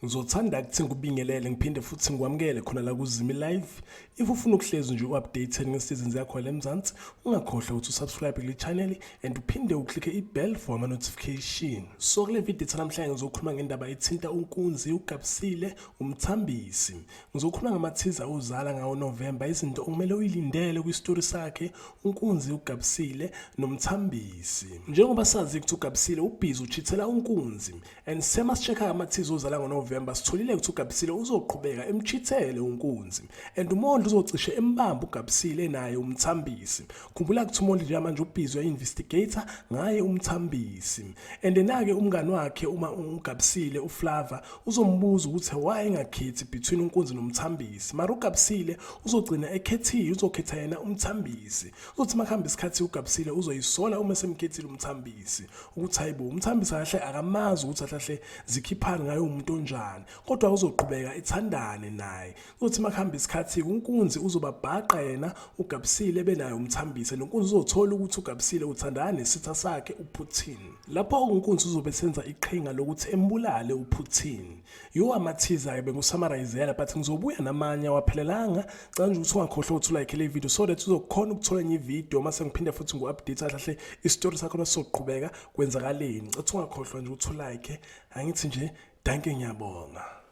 Ngizothanda ukuthi ngikubingelele ngiphinde futhi ngikwamukele khona la kuZimi Live. If ufuna ukuhlezi nje u-updated ngesizini zakho la eMzansi, ungakhohlwa ukuthi usubscribe kule channel and uphinde uklikhe i-bell for ama-notification. So kule video namhlanje ngizokhuluma ngendaba ethinta uNkunzi, uGabisile, umthambisi. Ngizokhuluma ngama-teaser uzala ngawo November, izinto okumele uyilindele kwi-story sakhe uNkunzi, uGabisile nomthambisi. Njengoba sazi ukuthi uGabisile ubhizi uchithela uNkunzi and sema sichecka ama-teaser uzala ngoNovember sitholile ukuthi uGabisile uzoqhubeka emchithele uNkunzi and uMondli uzocishe embamba uGabisile naye umthambisi. Khumbula ukuthi uMondli nje manje ubhizi uya-investigator ngaye umthambisi and nake umngani wakhe uma uGabisile uFlava uzombuza ukuthi why engakhethi between uNkunzi nomthambisi. Mara uGabisile uzogcina ekhethile, uzokhetha yena umthambisi. Uzothi makhamba isikhathi uGabisile uzoyisola uma semkhethile umthambisi ukuthi hayibo umthambisi kahle akamazi ukuthi ahlahle zikhiphana ngayo umuntu onjani, kodwa uzoqhubeka ethandane naye. Uzothi makhamba isikhathi uNkunzi uzobabhaqa yena uGabisile benaye umthambisi noNkunzi uzothola ukuthi uGabisile uthandana nesitha sakhe uPutin. Lapho uNkunzi uzobe senza iqhinga lokuthi embulale uPutin. Yo ama-teaser bengusummarizeela but ngizobuya namanye awaphelelanga. Xa nje ukuthi ungakhohlwa ukuthi like le video so that uzokhona ukuthola enye ivideo mase ngiphinde futhi ngu-update ahlahle i-story sakho nasoqhubeka kwenzakaleni. Xa ungakhohlwa nje ukuthi like, angithi nje danke ngiyabonga.